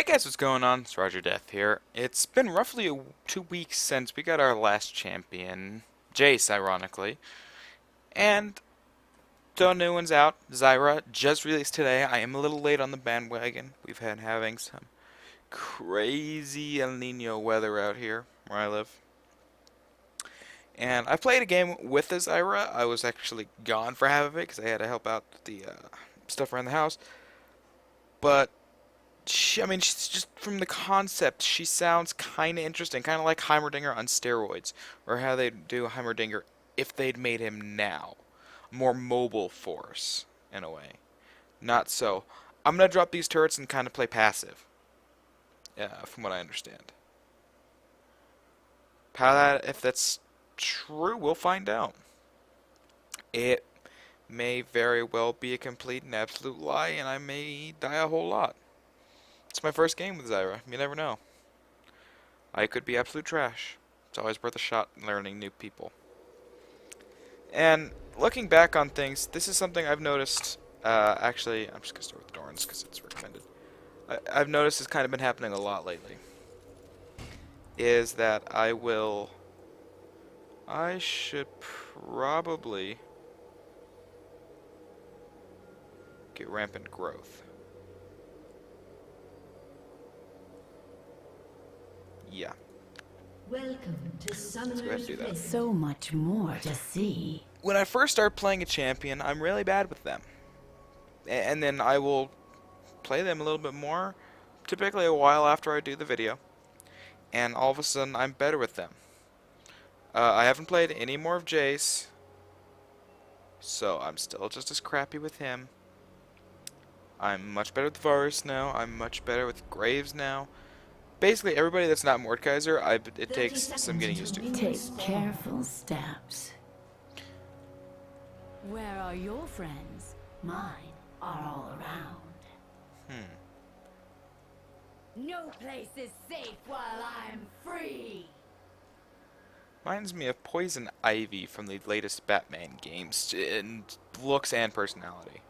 Hey guys, what's going on? It's RogerDeath here. It's been roughly 2 weeks since we got our last champion, Jace, ironically. And the new one's out, Zyra, just released today. I am a little late on the bandwagon. We've had having some crazy El Nino weather out here where I live. And I played a game with the Zyra. I was actually gone for half of it because I had to help out with the stuff around the house. But she's just from the concept, she sounds kind of interesting, kind of like Heimerdinger on steroids, or how they'd do Heimerdinger if they'd made him now. More mobile force, in a way. Not so. I'm going to drop these turrets and kind of play passive, from what I understand. If that's true, we'll find out. It may very well be a complete and absolute lie, and I may die a whole lot. It's my first game with Zyra. You never know. I could be absolute trash. It's always worth a shot learning new people. And looking back on things, this is something I've noticed. Actually, I'm just going to start with Dorans because it's recommended. I've noticed it's kind of been happening a lot lately. Is that I should probably get rampant growth. Yeah. Welcome to Summoner's do that. Rift. So much more to see. When I first start playing a champion, I'm really bad with them. And then I will play them a little bit more, typically a while after I do the video. And all of a sudden, I'm better with them. I haven't played any more of Jace, so I'm still just as crappy with him. I'm much better with Varus now. I'm much better with Graves now. Basically, everybody that's not Mordekaiser, it takes some getting used to. Take careful steps. Where are your friends? Mine are all around. No place is safe while I'm free. Reminds me of Poison Ivy from the latest Batman games, in looks and personality.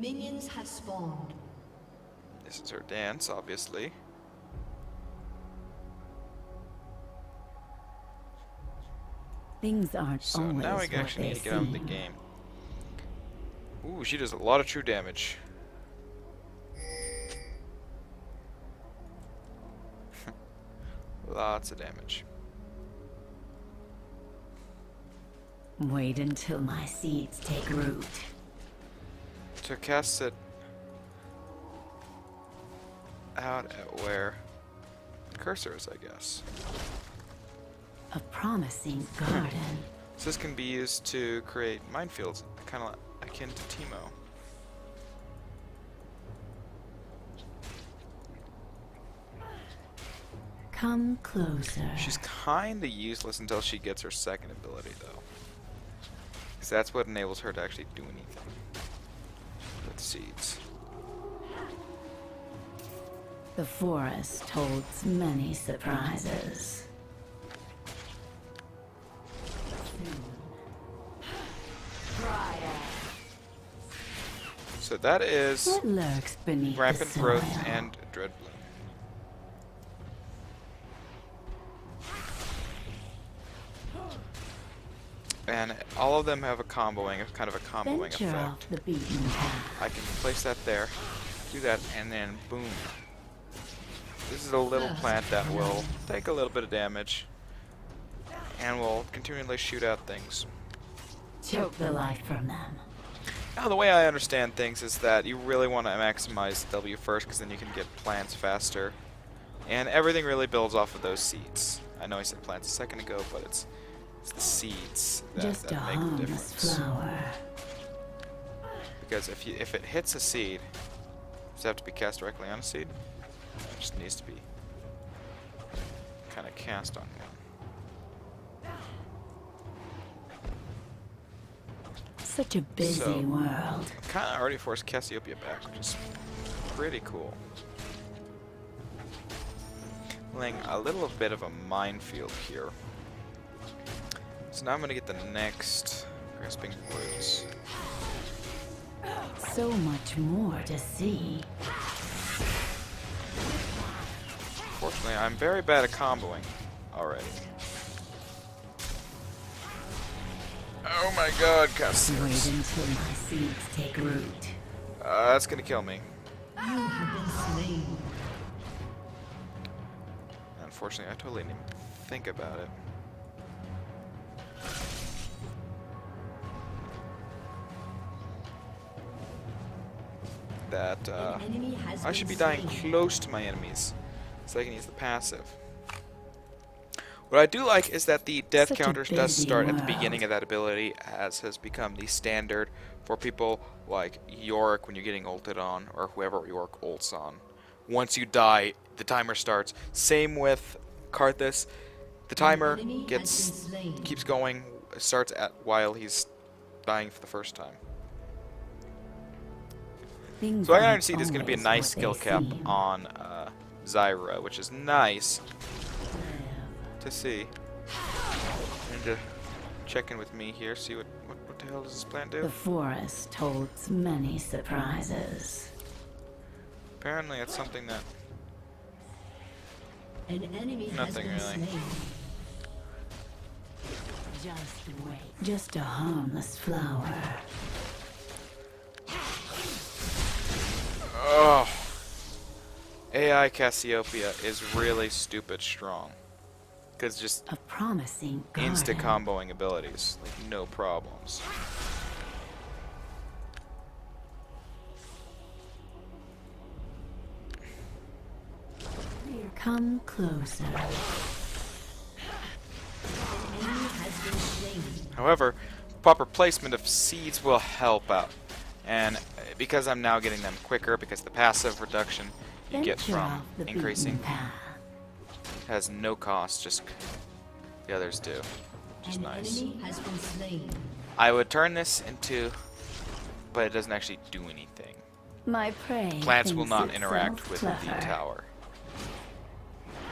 Minions have spawned. This is her dance, obviously. Things aren't So always now we what actually they need to get on with the seem. game. Ooh, she does a lot of true damage. Lots of damage. Wait until my seeds take root. To cast it out at where the cursor is, I guess. A promising garden. So this can be used to create minefields, kind of akin to Teemo. Come closer. She's kind of useless until she gets her second ability, though. Because that's what enables her to actually do anything with seeds. The forest holds many surprises. So that is What lurks beneath Rampant the Growth soil? and Dreadbloom. And all of them have a kind of a comboing Venture off effect. the beaten path. I can place that there, do that, and then boom. This is a little plant that will take a little bit of damage and will continually shoot out things. Choke the life from them. Now, the way I understand things is that you really want to maximize W first, because then you can get plants faster. And everything really builds off of those seeds. I know I said plants a second ago, but it's the seeds Just that a make the harmless difference. flower. Because if it hits a seed, does it have to be cast directly on a seed? It just needs to be kind of cast on one. Such a busy So, world. Kind of already forced Cassiopeia back, which is pretty cool. Laying a little bit of a minefield here. So now I'm going to get the next Crisping roots. So much more to see. Fortunately, I'm very bad at comboing already. Oh my god, Wait Cassius. until my seeds take root. That's gonna kill me. You have been slain. Unfortunately, I totally didn't even think about it. That, An enemy has I should be been dying slain. close to my enemies, so I can use the passive. What I do like is that the death Such a counters does busy start at the world. beginning of that ability, as has become the standard for people like Yorick when you're getting ulted on, or whoever Yorick ults on. Once you die, the timer starts. Same with Karthus. The timer enemy has gets been slain. keeps going, starts at while he's dying for the first time. Things So I can aren't already see there's going to be a always nice what skill they cap seem. on Zyra, which is nice to see. And to check in with me here, see what the hell does this plan The do? forest holds many surprises. Apparently it's something that... An enemy has Nothing been really. slain. Just wait. Just a harmless flower. Oh! AI Cassiopeia is really stupid strong. Because just A promising garden. insta-comboing abilities. Like, no problems. Come closer. Enemy has been slain. However, proper placement of seeds will help out. And because I'm now getting them quicker, because the passive reduction you get Venture from off the beaten increasing path. has no cost, just the others do. Which is An nice. enemy has been slain. I would turn this into, but it doesn't actually do anything. My prey. Plants will thinks not itself interact with the clever. tower.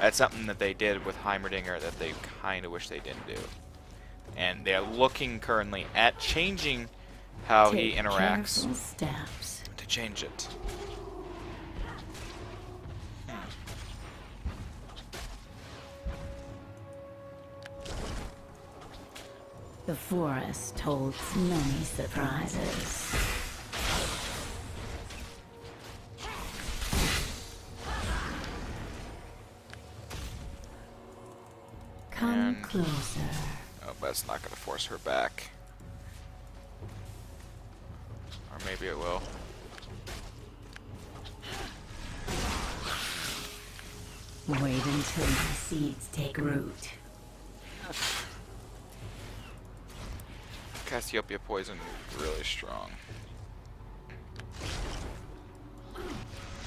That's something that they did with Heimerdinger that they kind of wish they didn't do. And they're looking currently at changing how he Take interacts careful steps. to change it. The forest holds many surprises. Come And- closer. Oh, but it's not going to force her back. Or maybe it will. Wait until my seeds take root. Cassiopeia poison really strong.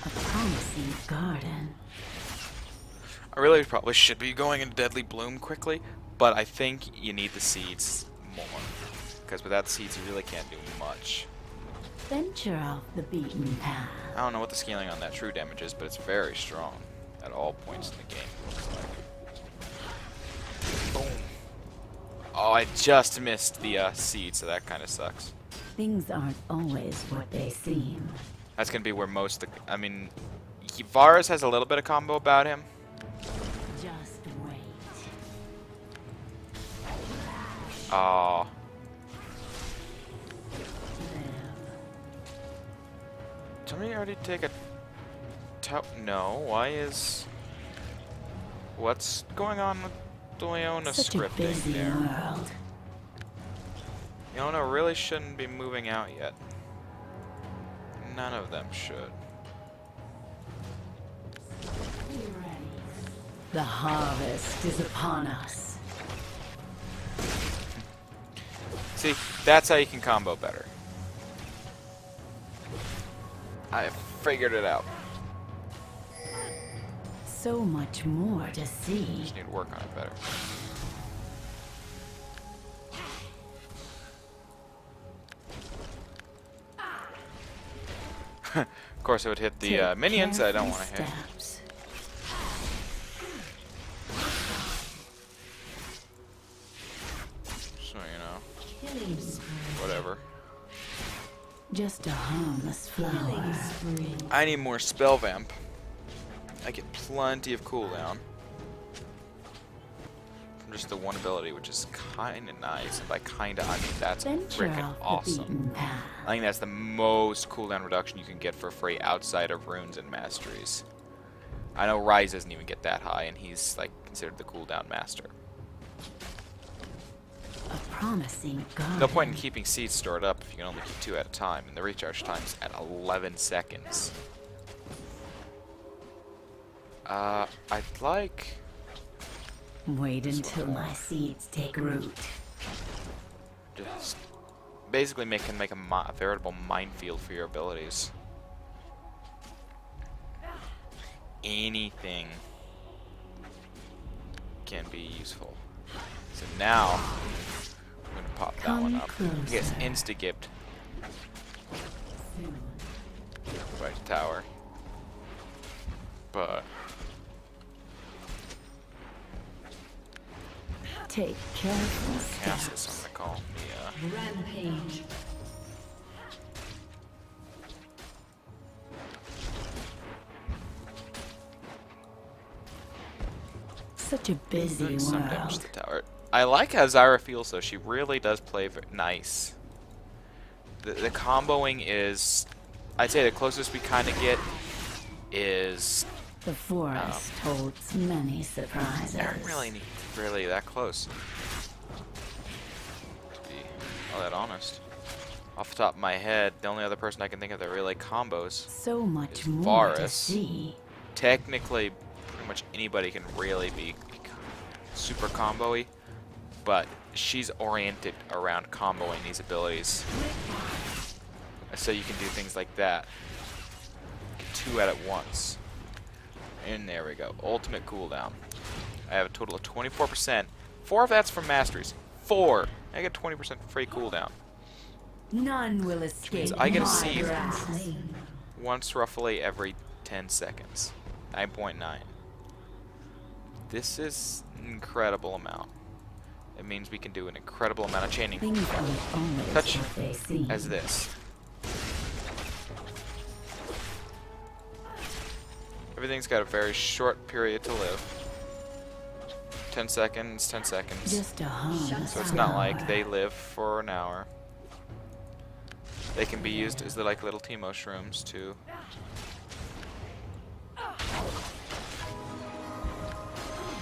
A promising garden. I really probably should be going into Deadly Bloom quickly, but I think you need the seeds more. Because without the seeds, you really can't do much. Venture off the beaten path. I don't know what the scaling on that true damage is, but it's very strong at all points in the game, it looks like. Boom. Oh, I just missed the seed, so that kind of sucks. Things aren't always what they seem. That's going to be where most of the... I mean, Varus has a little bit of combo about him. Just wait. Aw. Somebody already take a... No, why is... What's going on with Leona Such a scripting busy there? world. Leona really shouldn't be moving out yet. None of them should. The harvest is upon us. See, that's how you can combo better. I figured it out. So much more to see. Just need to work on it better. Of course, it would hit the Take minions I don't careful want to hit. steps. So, you know. Killing spree. Whatever. Just a harmless flower. Killing spree. I need more spell vamp. I get plenty of cooldown from just the one ability, which is kind of nice. And by kinda, I mean that's Venture freaking off the awesome. beaten path. I think that's the most cooldown reduction you can get for free outside of runes and masteries. I know Rise doesn't even get that high, and he's like considered the cooldown master. A promising garden. No point in keeping seeds stored up if you can only keep 2 at a time, and the recharge time's at 11 seconds. I'd like... Wait until my seeds take root. just basically make a veritable minefield for your abilities. Anything can be useful. So now I'm gonna pop that one up. He gets insta-gipped by the tower. But Take careful Cassius, steps. I'm gonna call me Rampage. Such a busy doing some damage to world. the tower. I like how Zyra feels though. She really does play nice. The comboing is, I'd say the closest we kind of get is, The forest holds many surprises. I don't really that close. To be all that honest. Off the top of my head, the only other person I can think of that really combos. So much is more to Varus. see. Technically, pretty much anybody can really be super combo-y, but she's oriented around comboing these abilities. So you can do things like that. Get 2 at it once. And there we go. Ultimate cooldown. I have a total of 24%. 4 of that's from masteries. 4! I get 20% free cooldown. None will escape. means I get a my seed. grasp. Slain. Once roughly every 10 seconds. 9.9. This is an incredible amount. It means we can do an incredible amount of chaining. Things aren't always Such what they seem. as this. Everything's got a very short period to live. 10 seconds, 10 seconds. Just a harmless So it's not like flower. they live for an hour. They can be used as like little Teemo shrooms too.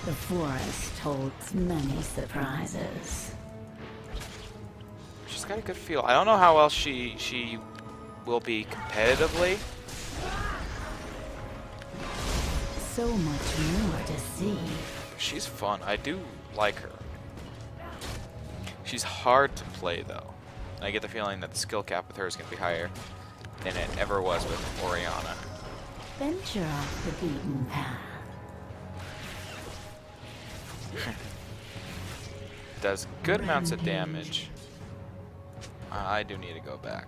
The forest holds many surprises. She's got a good feel. I don't know how else she will be competitively. So much more to see. She's fun. I do like her. She's hard to play though. I get the feeling that the skill cap with her is going to be higher than it ever was with Oriana. Venture off the beaten path. Does good amounts of damage. I do need to go back.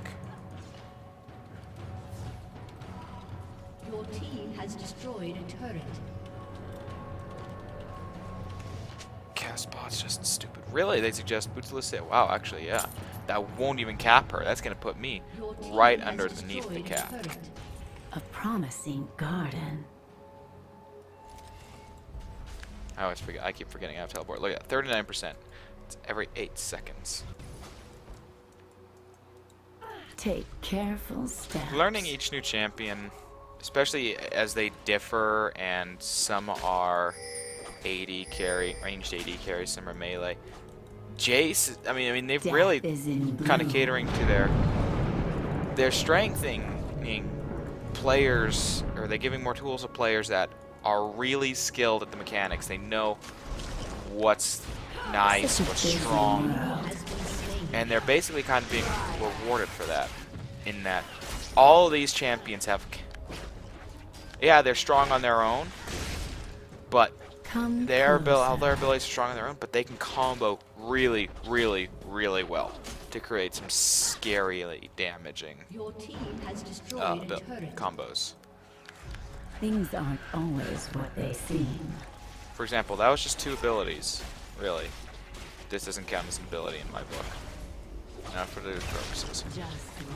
Your team has destroyed a turret. Cast bot's just stupid. Really? They suggest Bootless it? Wow, actually, yeah. That won't even cap her. That's going to put me Your team right has underneath the destroyed a cap. turret. A promising garden. I keep forgetting I have teleport. Look at that, 39%. It's every 8 seconds. Take careful steps. Learning each new champion, especially as they differ, and some are AD carry, ranged AD carry, some are melee. Jace, I mean, they've Death really is in kind of bloom. catering to their strengthening players, or they're giving more tools to players that are really skilled at the mechanics. They know what's nice, Such a what's busy strong, world. Has been slain. and they're basically kind of being rewarded for that. In that, all of these champions have, yeah, they're strong on their own, but Come all closer. their abilities are strong on their own, but they can combo really, really, really well to create some scarily damaging Your team has destroyed a turret. combos. Things aren't always what they seem. For example, that was just 2 abilities, really. This doesn't count as an ability in my book. Not for those purposes. Just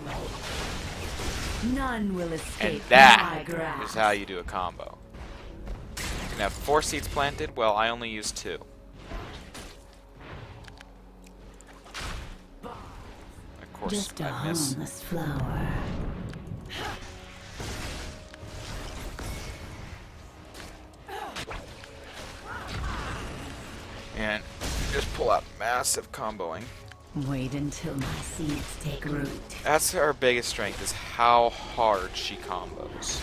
wait. None will And escape my that grasp. is how you do a combo. You can have 4 seeds planted. Well, I only used 2. Of course, Just a I miss. harmless flower. And just pull out massive comboing. Wait until my seeds take root. That's her biggest strength, is how hard she combos.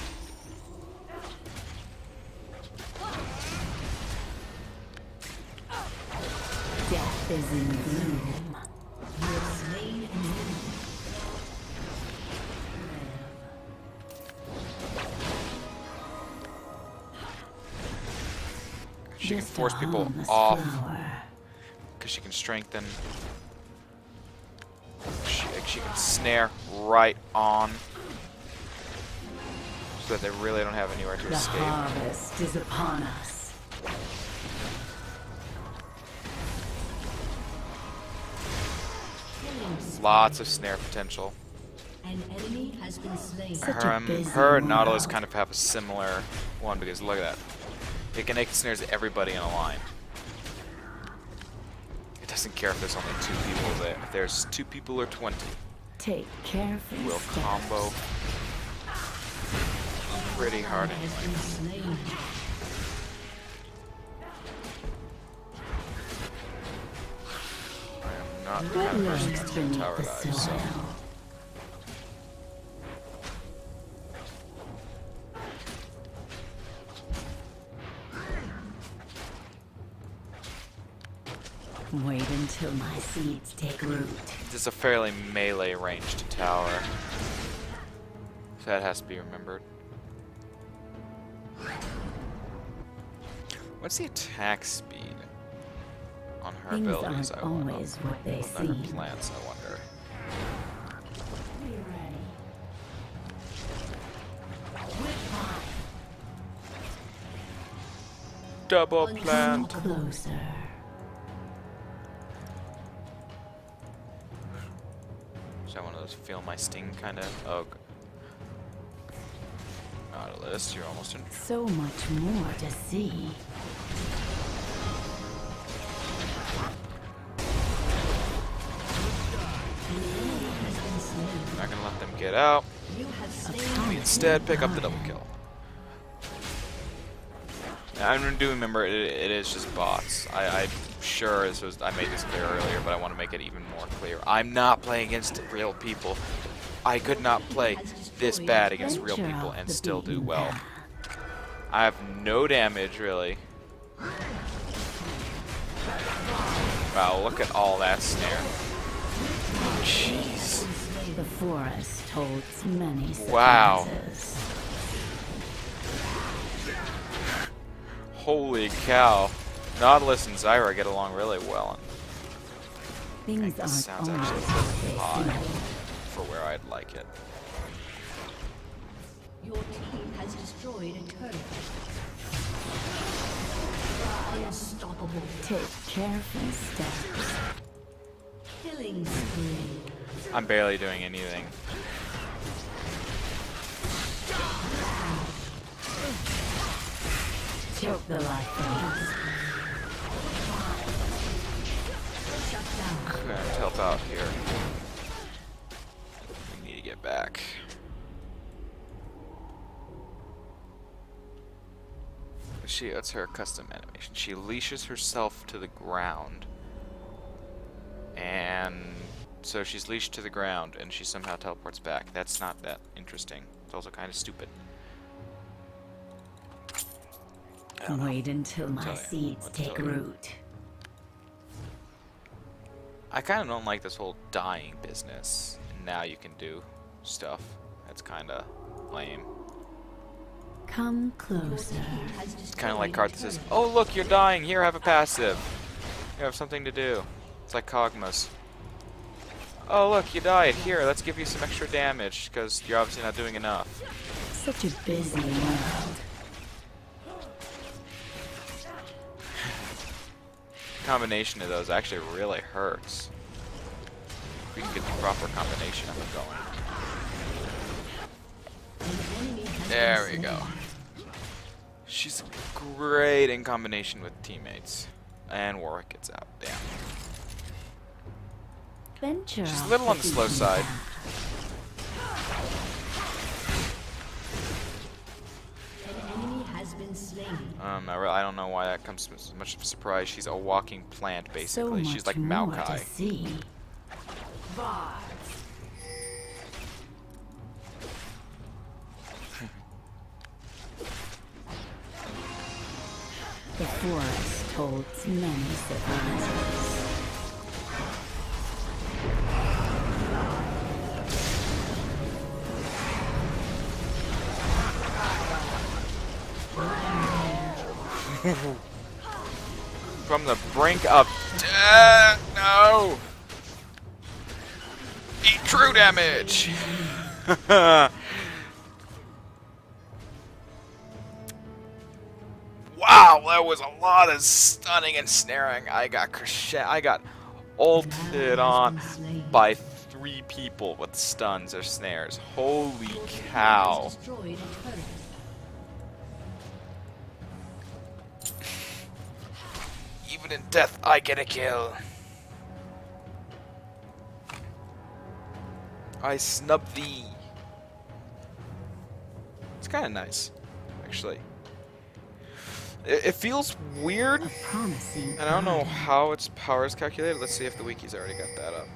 Death is in bloom. You have slain an enemy. She can Just a force people harmless off flower. because she can strengthen. She can snare right on, so that they really don't have anywhere to The escape. harvest is upon us. Lots of snare potential. An enemy has been slain. Such a busy Her and Nautilus world. kind of have a similar one, because look at that. It can make snares everybody in a line. It doesn't care if there's only 2 people there. If there's 2 people or 20, Take careful will steps. combo pretty hard Has anyway. been slain. I am not the What kind of person lurks that's beneath tower the dive, so. soil? Wait until my seeds take root. This is a fairly melee ranged tower. So that has to be remembered. What's the attack speed on her Things abilities? aren't I wonder. always what they On her seem. plants, I wonder. Be ready. Double Come plant. closer. Is that one of those feel my sting kind of? Oh, Nautilus, you're almost in. So much more to see. Not gonna let them get out. You have slain. We instead pick up the double kill. I do remember it is just bots. I'm sure I made this clear earlier, but I want to make it even more clear. I'm not playing against real people. I could not play this bad against real Venture people off and the still do beaten well. path. I have no damage, really. Wow, look at all that snare. Jeez. The forest holds many Wow. surprises. Holy cow. Nautilus and Zyra get along really well. Things This aren't sounds always actually what pretty they high seem. for where I'd like it. Your team has destroyed a turret. Unstoppable. Take careful steps. Killing spree. I'm barely doing anything. Choke the life from us. Gonna have to help out here. We need to get back. That's her custom animation. She leashes herself to the ground. And so she's leashed to the ground and she somehow teleports back. That's not that interesting. It's also kind of stupid. I don't know. Wait until my tell ya. seeds What to take tell ya. root. I kind of don't like this whole dying business. And now you can do stuff. That's kind of lame. Come closer. It's kind of like card that says, "Oh look, you're dying. Here, have a passive. You have something to do." It's like Kog'Maws. Oh look, you died. Here, let's give you some extra damage because you're obviously not doing enough. Such a busy world. Combination of those actually really hurts. We can get the proper combination of it going. There we go. She's great in combination with teammates. And Warwick gets out. Damn. Venture She's a off little the on the slow beaten side. path. An enemy has been slain. I don't know why that comes as much of a surprise. She's a walking plant, basically. So She's like much more to Maokai. see. The forest holds many surprises. From the brink of death. No. Eat true damage. Wow, that was a lot of stunning and snaring. I got ulted on by 3 people with stuns or snares. Holy cow. Destroyed a turret. Even in death, I get a kill. I snub thee. It's kind of nice, actually. It feels weird, A promising and I don't know garden. how its power is calculated. Let's see if the wiki's already got that up.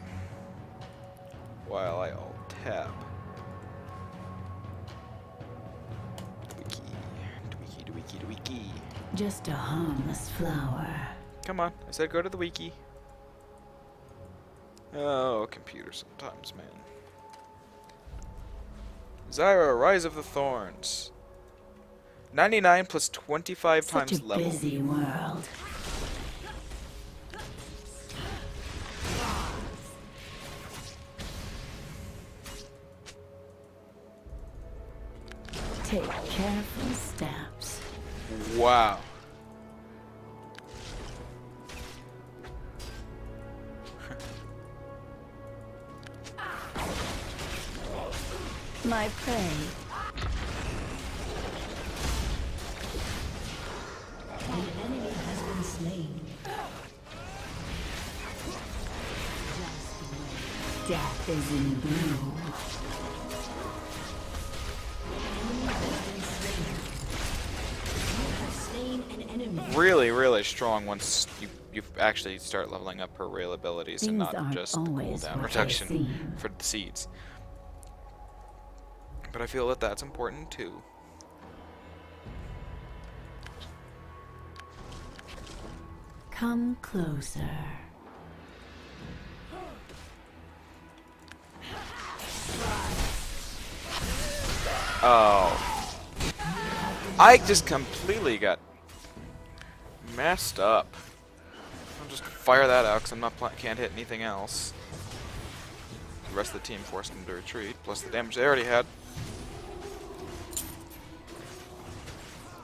While I alt-tab. Wiki. Just a harmless flower. Come on, I said go to the wiki. Oh, computer sometimes, man. Zyra, Rise of the Thorns. 99 plus 25 Such times a level. busy world. Take careful steps. Wow. My prey. An enemy has been slain. Death is in bloom. Slain an enemy. Really, really strong once you actually start leveling up her real abilities and Things not aren't just the always cooldown what they reduction seem. for the seeds. But I feel that that's important too. Come closer. Oh. I just completely got messed up. I'll just fire that out because I'm not can't hit anything else. The rest of the team forced them to retreat, plus the damage they already had.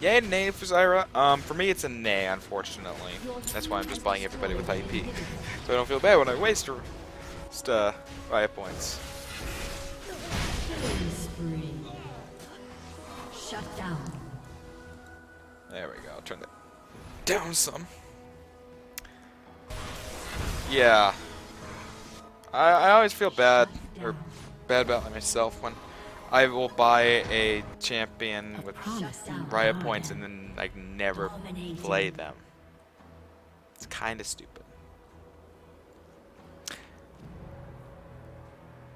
Yay, nay for Zyra. For me, it's a nay, unfortunately. That's why I'm just buying everybody with IP. So I don't feel bad when I waste riot points. Killing spree. Shut down. There we go. I'll turn that down some. Yeah. I always feel bad, or bad about myself when I will buy a champion with Promising riot garden. points and then like never Dominating. play them. It's kind of stupid.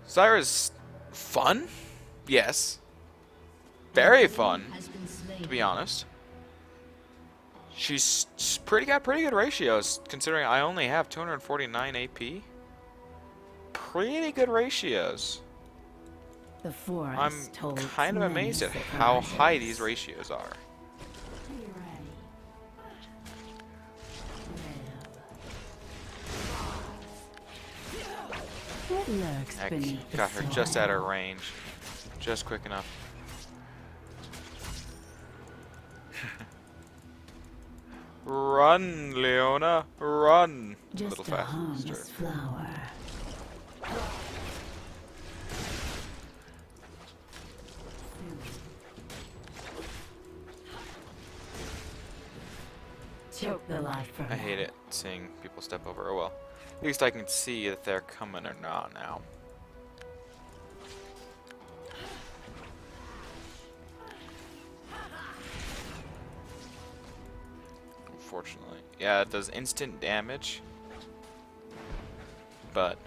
Zyra's fun? Yes. Very fun, Has been slain. to be honest. She's got pretty good ratios, considering I only have 249 AP. Pretty good ratios. The forest I'm holds kind of many amazed at how surprises. high these ratios are. What lurks Heck, beneath the got her just at her soil? range. Just quick enough. Run, Leona, run! A Just little a faster. harmless flower. Choke the life from I hate them. it seeing people step over. Oh well. At least I can see if they're coming or not now. Unfortunately. Yeah, it does instant damage. But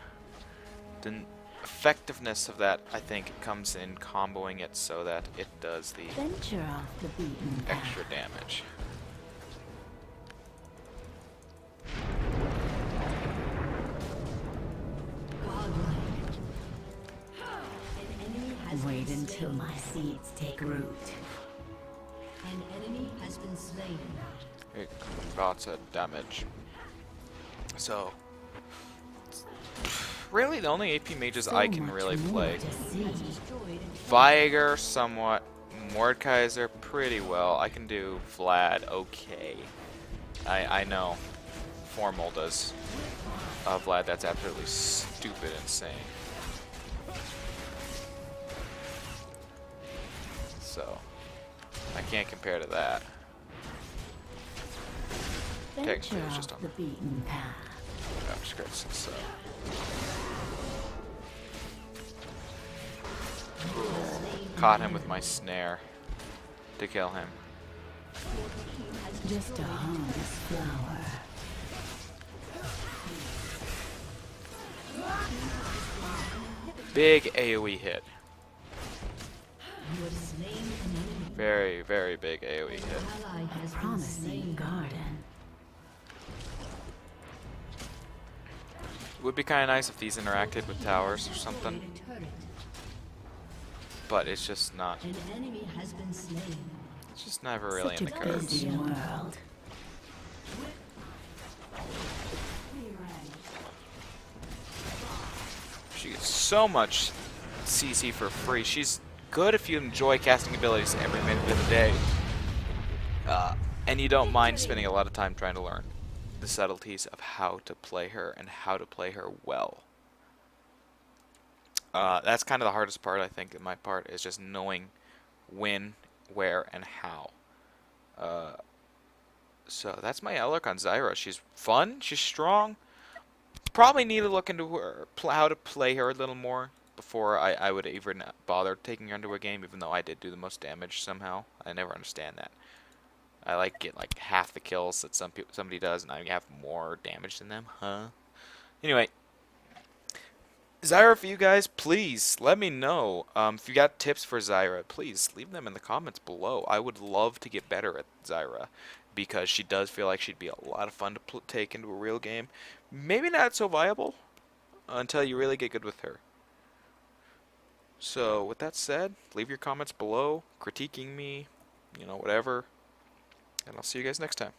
the effectiveness of that, I think, comes in comboing it so that it does the Venture off the beaten path. extra damage. Godlike. An enemy has Wait been until slain. my seeds take root. An enemy has been slain. It lots of damage. So, really, the only AP mages So I can much really more play. to see. Destroyed an Viger somewhat, Mordekaiser pretty well. I can do Vlad okay. I know Formal does Vlad, that's absolutely stupid insane. So I can't compare to that. Technically, Venture it's just off on the beaten path. scripts. So caught him with my snare to kill him. Just a harmless flower. Big AoE hit. You have slain an enemy. Very, very big AoE hit. Ally has been Promising slain. garden. It would be kind of nice if these interacted with towers or something, Destroyed a turret. but it's just not. An enemy has been slain. It's just never really Such in the a cards. busy world. She gets so much CC for free. She's good if you enjoy casting abilities every minute of the day, and you don't mind spending a lot of time trying to learn the subtleties of how to play her and how to play her well. That's kind of the hardest part, I think, in my part, is just knowing when, where, and how. So that's my outlook on Zyra. She's fun, she's strong. Probably need to look into her, how to play her a little more before I would even bother taking her into a game, even though I did do the most damage somehow. I never understand that. I like get like half the kills that somebody does, and I have more damage than them, huh? Anyway, Zyra, for you guys, please let me know if you got tips for Zyra. Please leave them in the comments below. I would love to get better at Zyra because she does feel like she'd be a lot of fun to take into a real game. Maybe not so viable until you really get good with her. So with that said, leave your comments below, critiquing me, whatever. And I'll see you guys next time.